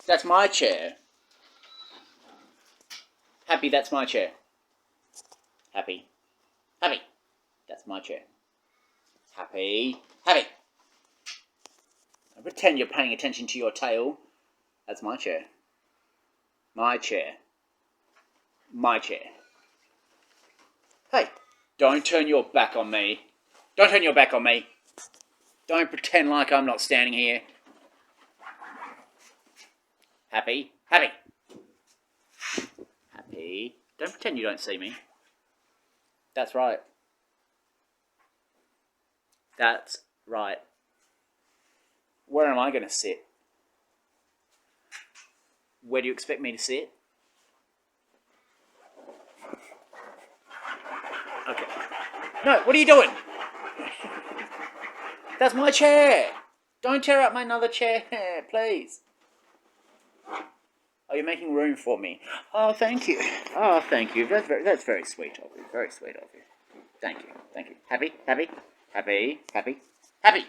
That's my chair. Happy, that's my chair. Happy. Happy. That's my chair. Happy. Happy. Pretend you're paying attention to your tail. That's my chair. My chair. My chair. Hey, don't turn your back on me. Don't turn your back on me. Don't pretend like I'm not standing here. Happy. Happy. Happy. Don't pretend you don't see me. That's right. That's right. Where am I going to sit? Where do you expect me to sit? Okay. No, what are you doing? That's my chair. Don't tear up my another chair, please. Oh, you're making room for me. Oh, thank you. Oh, thank you. That's very sweet of you. Very sweet of you. Thank you. Thank you. Happy? Happy? Happy? Happy? Happy!